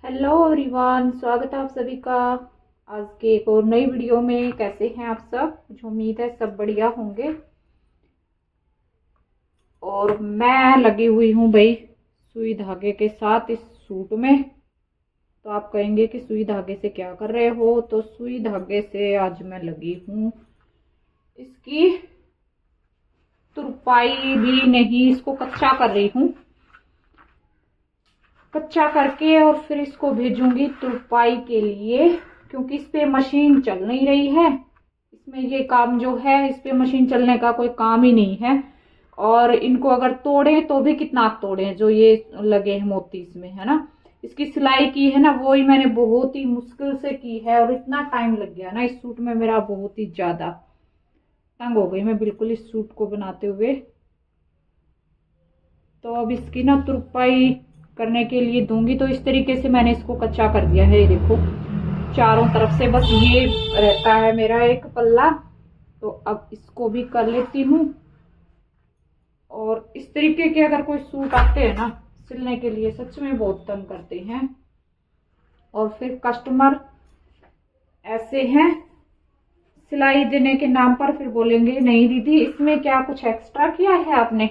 Hello everyone, स्वागत है आप सभी का आज के एक और नई वीडियो में। कैसे हैं आप सब? मुझे उम्मीद है सब बढ़िया होंगे। और मैं लगी हुई हूँ भाई सुई धागे के साथ इस सूट में। तो आप कहेंगे कि सुई धागे से क्या कर रहे हो? तो सुई धागे से आज मैं लगी हूँ इसकी तुरपाई भी नहीं, इसको कच्चा कर रही हूँ। कच्चा करके और फिर इसको भेजूंगी तुरपाई के लिए, क्योंकि इस पे मशीन चल नहीं रही है। इसमें ये काम जो है, इस पे मशीन चलने का कोई काम ही नहीं है। और इनको अगर तोड़े तो भी कितना तोड़े, जो ये लगे हैं मोती इसमें, है ना। इसकी सिलाई की है ना, वो ही मैंने बहुत ही मुश्किल से की है। और इतना टाइम लग गया ना इस सूट में मेरा, बहुत ही ज्यादा तंग हो गई मैं बिल्कुल इस सूट को बनाते हुए। तो अब इसकी ना तुरपाई करने के लिए दूंगी। तो इस तरीके से मैंने इसको कच्चा कर दिया है। ये देखो चारों तरफ से बस ये रहता है मेरा एक पल्ला। तो अब इसको भी कर लेती हूँ। और इस तरीके के अगर कोई सूट आते हैं ना सिलने के लिए, सच में बहुत तंग करते हैं। और फिर कस्टमर ऐसे हैं, सिलाई देने के नाम पर फिर बोलेंगे नहीं दीदी इसमें क्या कुछ एक्स्ट्रा किया है आपने,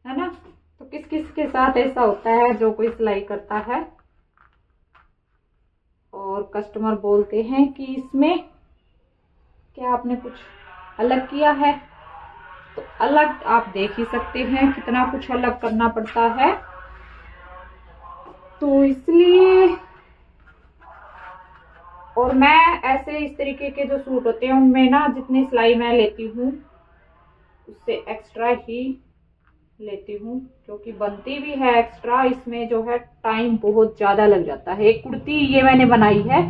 है ना। तो किस किस के साथ ऐसा होता है जो कोई सिलाई करता है और कस्टमर बोलते हैं कि इसमें क्या आपने कुछ अलग किया है। तो अलग आप देख ही सकते हैं कितना कुछ अलग करना पड़ता है। तो इसलिए, और मैं ऐसे इस तरीके के जो सूट होते हैं उनमें ना जितनी सिलाई मैं लेती हूँ उससे एक्स्ट्रा ही लेती हूँ, क्योंकि बनती भी है एक्स्ट्रा। इसमें जो है टाइम बहुत ज्यादा लग जाता है। एक कुर्ती ये मैंने बनाई है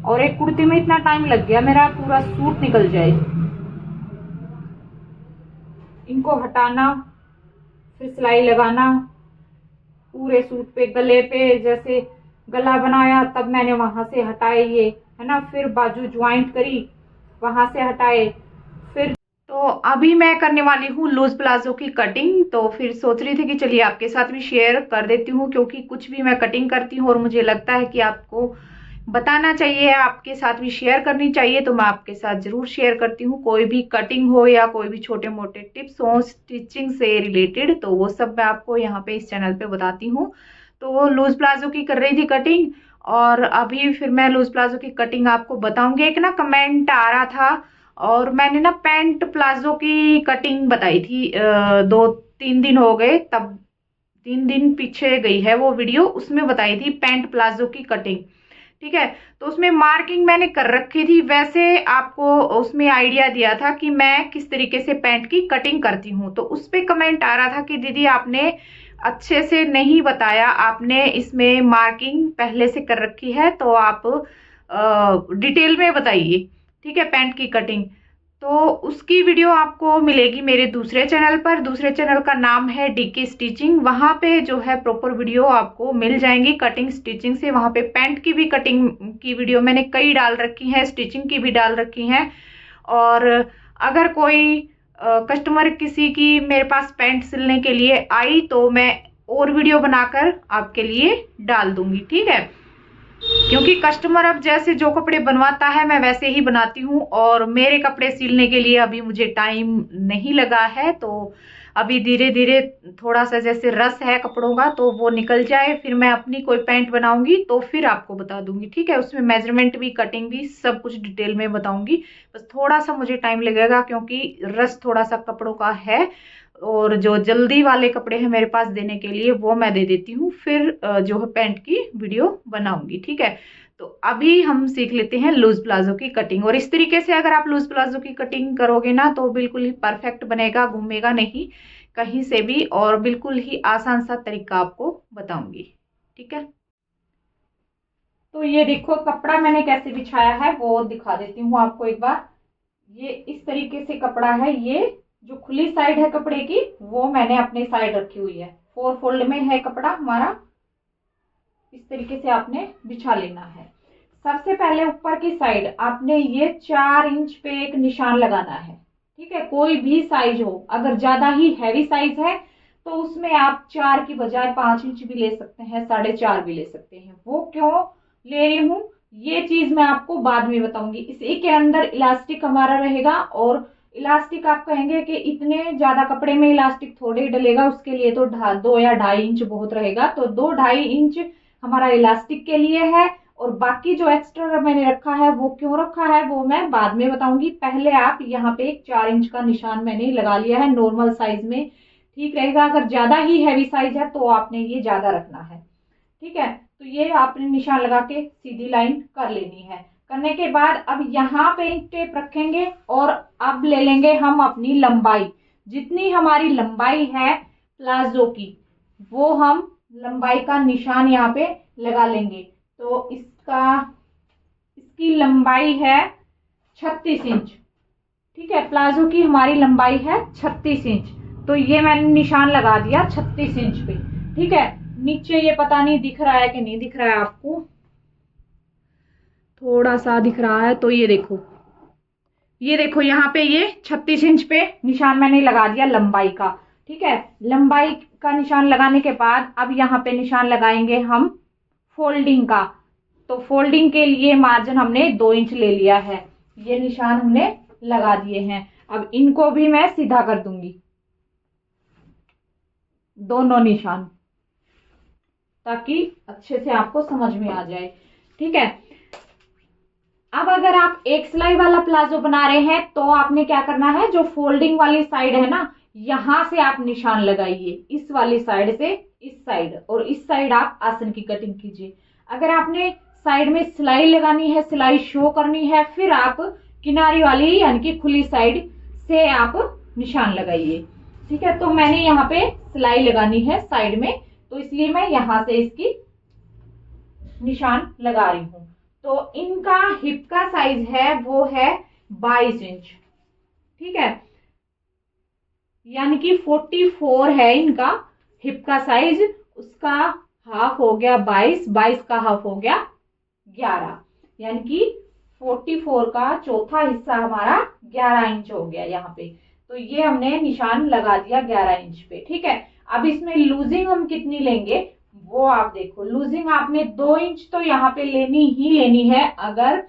और एक कुर्ती में इतना टाइम लग गया मेरा पूरा सूट निकल जाए। इनको हटाना, फिर सिलाई लगाना पूरे सूट पे। गले पे जैसे गला बनाया तब मैंने वहां से हटाए ये, है ना। फिर बाजू ज्वाइंट करी, वहां से हटाए। फिर तो अभी मैं करने वाली हूँ लूज प्लाजो की कटिंग। तो फिर सोच रही थी कि चलिए आपके साथ भी शेयर कर देती हूँ, क्योंकि कुछ भी मैं कटिंग करती हूँ और मुझे लगता है कि आपको बताना चाहिए, आपके साथ भी शेयर करनी चाहिए। तो मैं आपके साथ जरूर शेयर करती हूँ। कोई भी कटिंग हो या कोई भी छोटे मोटे टिप्स हो स्टिचिंग से रिलेटेड, तो वो सब मैं आपको यहाँ पे इस चैनल पे बताती हूँ। तो वो लूज प्लाजो की कर रही थी कटिंग, और अभी फिर मैं लूज प्लाजो की कटिंग आपको बताऊंगी। एक ना कमेंट आ रहा था, और मैंने ना पैंट प्लाजो की कटिंग बताई थी 2-3 दिन हो गए, तब 3 दिन पीछे गई है वो वीडियो, उसमें बताई थी पैंट प्लाजो की कटिंग। ठीक है, तो उसमें मार्किंग मैंने कर रखी थी। वैसे आपको उसमें आइडिया दिया था कि मैं किस तरीके से पैंट की कटिंग करती हूँ। तो उस पे कमेंट आ रहा था कि दीदी आपने अच्छे से नहीं बताया, आपने इसमें मार्किंग पहले से कर रखी है, तो आप डिटेल में बताइए, ठीक है, पैंट की कटिंग। तो उसकी वीडियो आपको मिलेगी मेरे दूसरे चैनल पर। दूसरे चैनल का नाम है डीके स्टिचिंग। वहां पे जो है प्रॉपर वीडियो आपको मिल जाएंगी कटिंग स्टिचिंग से। वहां पे पैंट की भी कटिंग की वीडियो मैंने कई डाल रखी है, स्टिचिंग की भी डाल रखी है। और अगर कोई कस्टमर किसी की मेरे पास पैंट सिलने के लिए आई तो मैं और वीडियो बनाकर आपके लिए डाल दूंगी, ठीक है। क्योंकि कस्टमर अब जैसे जो कपड़े बनवाता है मैं वैसे ही बनाती हूँ, और मेरे कपड़े सिलने के लिए अभी मुझे टाइम नहीं लगा है। तो अभी धीरे धीरे थोड़ा सा जैसे रस है कपड़ों का तो वो निकल जाए, फिर मैं अपनी कोई पैंट बनाऊंगी तो फिर आपको बता दूंगी, ठीक है। उसमें मेजरमेंट भी कटिंग भी सब कुछ डिटेल में बताऊंगी। बस थोड़ा सा मुझे टाइम लगेगा क्योंकि रस थोड़ा सा कपड़ों का है, और जो जल्दी वाले कपड़े हैं मेरे पास देने के लिए वो मैं दे देती हूँ, फिर जो है पैंट की वीडियो बनाऊंगी, ठीक है। तो अभी हम सीख लेते हैं लूज प्लाजो की कटिंग। और इस तरीके से अगर आप लूज प्लाजो की कटिंग करोगे ना तो बिल्कुल ही परफेक्ट बनेगा, घूमेगा नहीं कहीं से भी, और बिल्कुल ही आसान सा तरीका आपको बताऊंगी, ठीक है। तो ये देखो कपड़ा मैंने कैसे बिछाया है वो दिखा देती हूँ आपको एक बार। ये इस तरीके से कपड़ा है। ये जो खुली साइड है कपड़े की वो मैंने अपने साइड रखी हुई है। 4 फोल्ड में है कपड़ा हमारा। इस तरीके से आपने बिछा लेना है। सबसे पहले ऊपर की साइड आपने ये 4 इंच पे एक निशान लगाना है, ठीक है। कोई भी साइज हो, अगर ज्यादा ही हैवी साइज है तो उसमें आप 4 की बजाय 5 इंच भी ले सकते हैं, 4.5 भी ले सकते हैं। वो क्यों ले रही हूँ ये चीज मैं आपको बाद में बताऊंगी। इसी के अंदर इलास्टिक हमारा रहेगा, और इलास्टिक आप कहेंगे कि इतने ज्यादा कपड़े में इलास्टिक थोड़े ही डलेगा, उसके लिए तो 2 या 2.5 इंच बहुत रहेगा। तो 2-2.5 इंच हमारा इलास्टिक के लिए है, और बाकी जो एक्स्ट्रा मैंने रखा है वो क्यों रखा है वो मैं बाद में बताऊंगी। पहले आप यहाँ पे 4 इंच का निशान मैंने लगा लिया है, नॉर्मल साइज में ठीक रहेगा। अगर ज्यादा ही हैवी साइज है तो आपने ये ज्यादा रखना है, ठीक है। तो ये आपने निशान लगा के सीधी लाइन कर लेनी है। करने के बाद अब यहाँ पे टेप रखेंगे, और अब ले लेंगे हम अपनी लंबाई, जितनी हमारी लंबाई है प्लाजो की, वो हम लंबाई का निशान यहाँ पे लगा लेंगे। तो इसकी लंबाई है 36 इंच, ठीक है। प्लाजो की हमारी लंबाई है 36 इंच, तो ये मैंने निशान लगा दिया 36 इंच पे, ठीक है। नीचे ये पता नहीं दिख रहा है कि नहीं दिख रहा है आपको, थोड़ा सा दिख रहा है, तो ये देखो यहाँ पे ये 36 इंच पे निशान मैंने लगा दिया लंबाई का, ठीक है। लंबाई का निशान लगाने के बाद अब यहाँ पे निशान लगाएंगे हम फोल्डिंग का। तो फोल्डिंग के लिए मार्जिन हमने 2 इंच ले लिया है, ये निशान हमने लगा दिए हैं। अब इनको भी मैं सीधा कर दूंगी, दोनों निशान, ताकि अच्छे से आपको समझ में आ जाए, ठीक है। अब अगर आप एक सिलाई वाला प्लाजो बना रहे हैं तो आपने क्या करना है, जो फोल्डिंग वाली साइड है ना, यहां से आप निशान लगाइए, इस वाली साइड से इस साइड, और इस साइड आप आसन की कटिंग कीजिए। अगर आपने साइड में सिलाई लगानी है, सिलाई शो करनी है, फिर आप किनारी वाली यानी कि खुली साइड से आप निशान लगाइए, ठीक है। तो मैंने यहाँ पे सिलाई लगानी है साइड में, तो इसलिए मैं यहां से इसकी निशान लगा रही हूं। तो इनका हिप का साइज है वो है 22 इंच, ठीक है, यानी कि 44 है इनका हिप का साइज। उसका हाफ हो गया 22 का हाफ हो गया 11, यानी कि 44 का चौथा हिस्सा हमारा 11 इंच हो गया यहाँ पे। तो ये हमने निशान लगा दिया 11 इंच पे, ठीक है। अब इसमें लूजिंग हम कितनी लेंगे वो आप देखो। लूजिंग आपने 2 इंच तो यहाँ पे लेनी ही लेनी है। अगर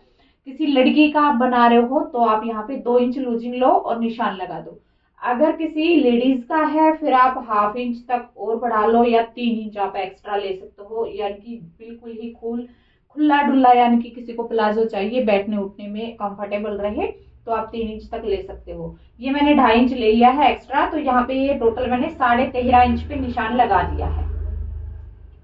किसी लड़की का आप बना रहे हो तो आप यहाँ पे 2 इंच लूजिंग लो और निशान लगा दो। अगर किसी लेडीज का है फिर आप हाफ इंच तक और बढ़ा लो, या 3 इंच आप एक्स्ट्रा ले सकते हो, यानी कि बिल्कुल ही खुला डुल्ला, यानी कि किसी को प्लाजो चाहिए बैठने उठने में कंफर्टेबल रहे तो आप 3 इंच तक ले सकते हो। ये मैंने 2.5 इंच ले लिया है एक्स्ट्रा, तो यहाँ पे ये टोटल मैंने 13.5 इंच पे निशान लगा दिया है,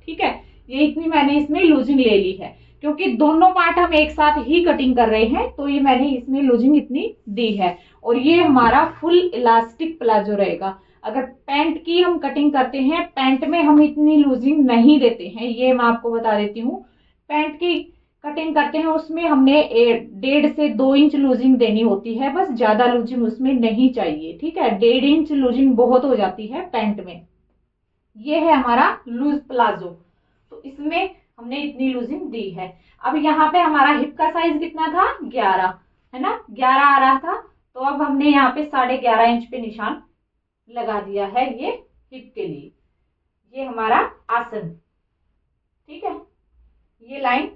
ठीक है। ये इतनी मैंने इसमें लूजिंग ले ली है, क्योंकि दोनों पार्ट हम एक साथ ही कटिंग कर रहे हैं, तो ये मैंने इसमें लूजिंग इतनी दी है। और ये हमारा फुल इलास्टिक प्लाजो रहेगा। अगर पैंट की हम कटिंग करते हैं, पैंट में हम इतनी लूजिंग नहीं देते हैं, ये मैं आपको बता देती हूँ। पैंट की कटिंग करते हैं उसमें हमने 1.5 से 2 इंच लूजिंग देनी होती है, बस ज्यादा लूजिंग उसमें नहीं चाहिए, ठीक है। 1.5 इंच लूजिंग बहुत हो जाती है पैंट में। ये है हमारा लूज प्लाजो, तो इसमें हमने इतनी लूजिंग दी है। अब यहाँ पे हमारा हिप का साइज कितना था, 11 है ना, 11 आ रहा था। तो अब हमने यहाँ पे 11.5 इंच पे निशान लगा दिया है ये हिप के लिए। ये हमारा आसन, ठीक है। ये लाइन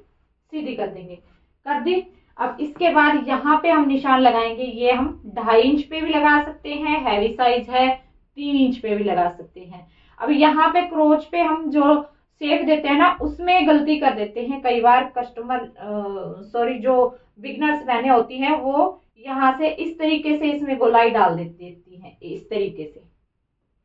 सीधी कर देंगे, कर दी। अब इसके बाद यहाँ पे हम निशान लगाएंगे, ये हम 2.5 इंच पे भी लगा सकते हैं, हैवी साइज है, 3 इंच पे भी लगा सकते हैं। अब यहाँ पे क्रोच पे हम जो शेप देते हैं ना, उसमें गलती कर देते हैं कई बार कस्टमर, जो बिगनर्स बहने होती हैं, वो यहाँ से इस तरीके से इसमें गोलाई डाल देती हैं, इस तरीके से,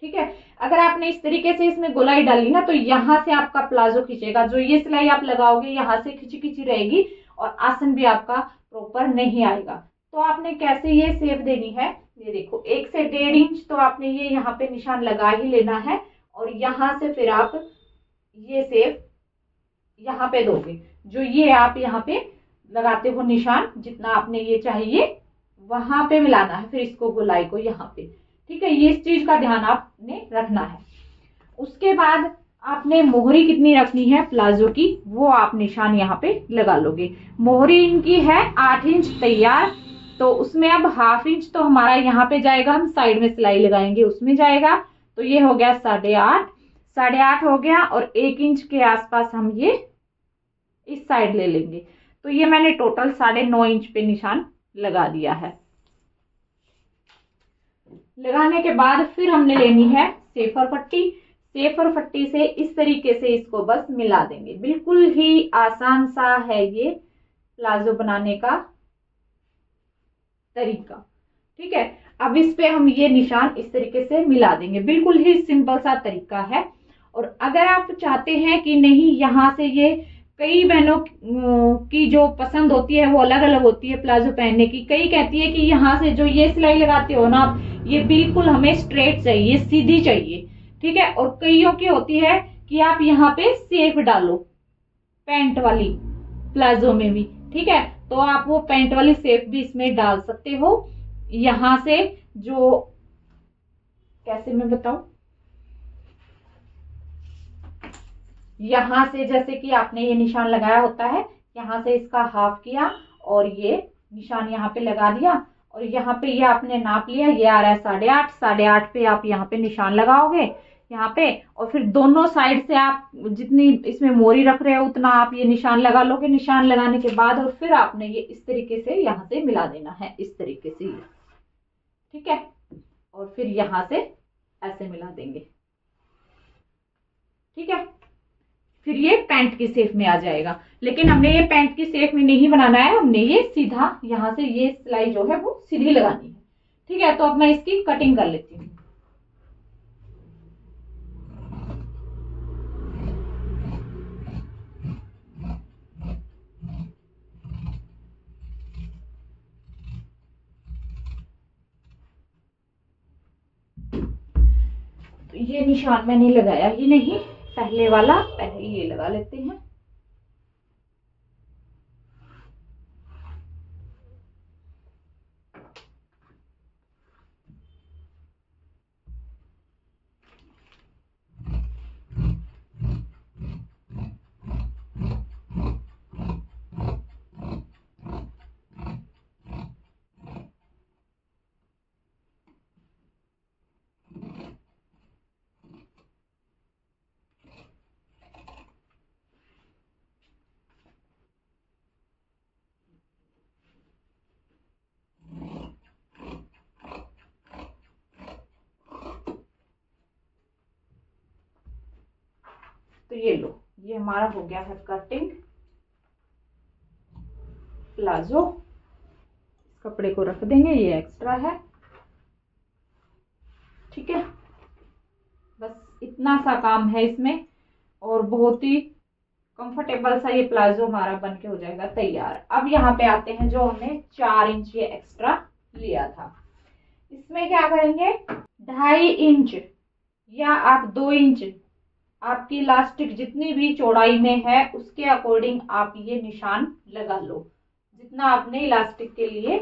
ठीक है। अगर आपने इस तरीके से इसमें गोलाई डाली ना, तो यहाँ से आपका प्लाजो खींचेगा। जो ये सिलाई आप लगाओगे यहाँ से खिंची खिंची रहेगी, और आसन भी आपका प्रॉपर नहीं आएगा। तो आपने कैसे ये शेप देनी है, ये देखो 1 से 1.5 इंच तो आपने ये यहाँ पे निशान लगा ही लेना है, और यहाँ से फिर आप ये शेप यहाँ पे दोगे। जो ये आप यहाँ पे लगाते हो निशान, जितना आपने ये चाहिए वहां पे मिलाना है फिर इसको, गोलाई को यहाँ पे, ठीक है। ये इस चीज का ध्यान आपने रखना है। उसके बाद आपने मोहरी कितनी रखनी है प्लाजो की, वो आप निशान यहाँ पे लगा लोगे। मोहरी इनकी है 8 इंच तैयार, तो उसमें अब हाफ इंच तो हमारा यहाँ पे जाएगा, हम साइड में सिलाई लगाएंगे उसमें जाएगा। तो तो ये हो गया 8.5, 8.5 हो गया, और 1 इंच के आसपास हम ये इस साइड ले लेंगे। तो ये मैंने टोटल 9.5 इंच पे निशान लगा दिया है। लगाने के बाद फिर हमने लेनी है सेफर पट्टी। सेफर पट्टी से इस तरीके से इसको बस मिला देंगे। बिल्कुल ही आसान सा है ये प्लाजो बनाने का तरीका। ठीक है, अब इस पे हम ये निशान इस तरीके से मिला देंगे। बिल्कुल ही सिंपल सा तरीका है। और अगर आप चाहते हैं कि नहीं, यहाँ से ये कई बहनों की जो पसंद होती है वो अलग अलग होती है प्लाजो पहनने की। कई कहती है कि यहाँ से जो ये सिलाई लगाते हो ना, ये बिल्कुल हमें स्ट्रेट चाहिए, सीधी चाहिए। ठीक है, और कईयों की होती है कि आप यहाँ पे सेफ डालो पैंट वाली प्लाजो में भी। ठीक है, तो आप वो पैंट वाली सेफ भी इसमें डाल सकते हो। यहां से जो, कैसे मैं बताऊं, यहां से जैसे कि आपने ये निशान लगाया होता है, यहां से इसका हाफ किया और ये निशान यहाँ पे लगा दिया, और यहाँ पे ये आपने नाप लिया, ये आ रहा है 8.5, 8.5 पे आप यहाँ पे निशान लगाओगे यहाँ पे, और फिर दोनों साइड से आप जितनी इसमें मोरी रख रहे हो उतना आप ये निशान लगा लोगे। निशान लगाने के बाद और फिर आपने ये इस तरीके से यहाँ से मिला देना है, इस तरीके से ये। ठीक है, और फिर यहाँ से ऐसे मिला देंगे। ठीक है, फिर ये पैंट की शेप में आ जाएगा। लेकिन हमने ये पैंट की शेप में नहीं बनाना है, हमने ये सीधा यहाँ से ये सिलाई जो है वो सीधी लगानी है। ठीक है, तो अब मैं इसकी कटिंग कर लेती हूँ। तो ये निशान मैंने लगाया ही नहीं, पहले वाला, पहले ये लगा लेते हैं। तो ये लो, ये हमारा हो गया है कटिंग प्लाजो। इस कपड़े को रख देंगे, ये एक्स्ट्रा है। ठीक है, बस इतना सा काम है इसमें, और बहुत ही कंफर्टेबल सा ये प्लाजो हमारा बन के हो जाएगा तैयार। अब यहाँ पे आते हैं, जो हमने 4 इंच ये एक्स्ट्रा लिया था, इसमें क्या करेंगे, 2.5 इंच या आप 2 इंच, आपकी इलास्टिक जितनी भी चौड़ाई में है उसके अकॉर्डिंग आप ये निशान लगा लो, जितना आपने इलास्टिक के लिए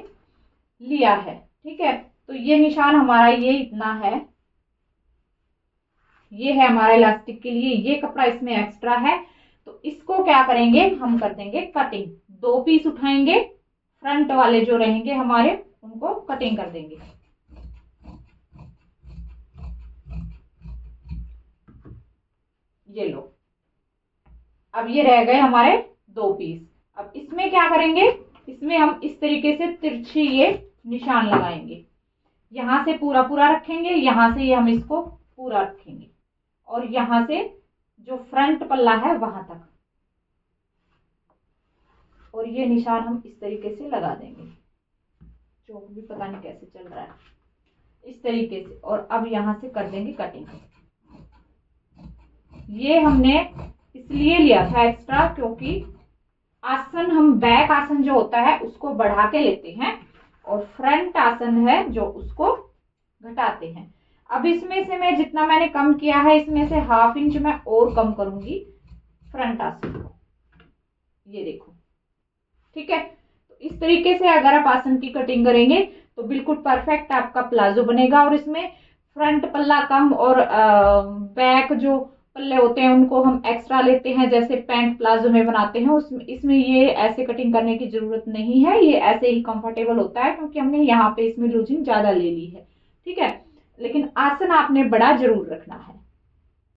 लिया है। ठीक है, तो ये निशान हमारा ये इतना है, ये है हमारा इलास्टिक के लिए। ये कपड़ा इसमें एक्स्ट्रा है, तो इसको क्या करेंगे, हम कर देंगे कटिंग। 2 पीस उठाएंगे, फ्रंट वाले जो रहेंगे हमारे उनको कटिंग कर देंगे। ये लो, अब ये रह गए हमारे 2 पीस। अब इसमें क्या करेंगे, इसमें हम इस तरीके से तिरछी ये निशान लगाएंगे। यहां से पूरा पूरा रखेंगे, यहां से ये हम इसको पूरा रखेंगे, और यहां से जो फ्रंट पल्ला है वहां तक, और ये निशान हम इस तरीके से लगा देंगे। चौक भी पता नहीं कैसे चल रहा है, इस तरीके से। और अब यहां से कर देंगे कटिंग। ये हमने इसलिए लिया था एक्स्ट्रा क्योंकि आसन, हम बैक आसन जो होता है उसको बढ़ा के लेते हैं, और फ्रंट आसन है जो उसको घटाते हैं। अब इसमें से मैं जितना मैंने कम किया है, इसमें से 1/2 इंच मैं और कम करूंगी फ्रंट आसन को, ये देखो। ठीक है, तो इस तरीके से अगर आप आसन की कटिंग करेंगे तो बिल्कुल परफेक्ट आपका प्लाजो बनेगा। और इसमें फ्रंट पल्ला कम और बैक जो पल्ले होते हैं उनको हम एक्स्ट्रा लेते हैं, जैसे पैंट प्लाजो में बनाते हैं, उसमें इसमें ये ऐसे कटिंग करने की जरूरत नहीं है, ये ऐसे ही कंफर्टेबल होता है क्योंकि हमने यहाँ पे इसमें लूजिंग ज्यादा ले ली है। ठीक है, लेकिन आसन आपने बड़ा जरूर रखना है।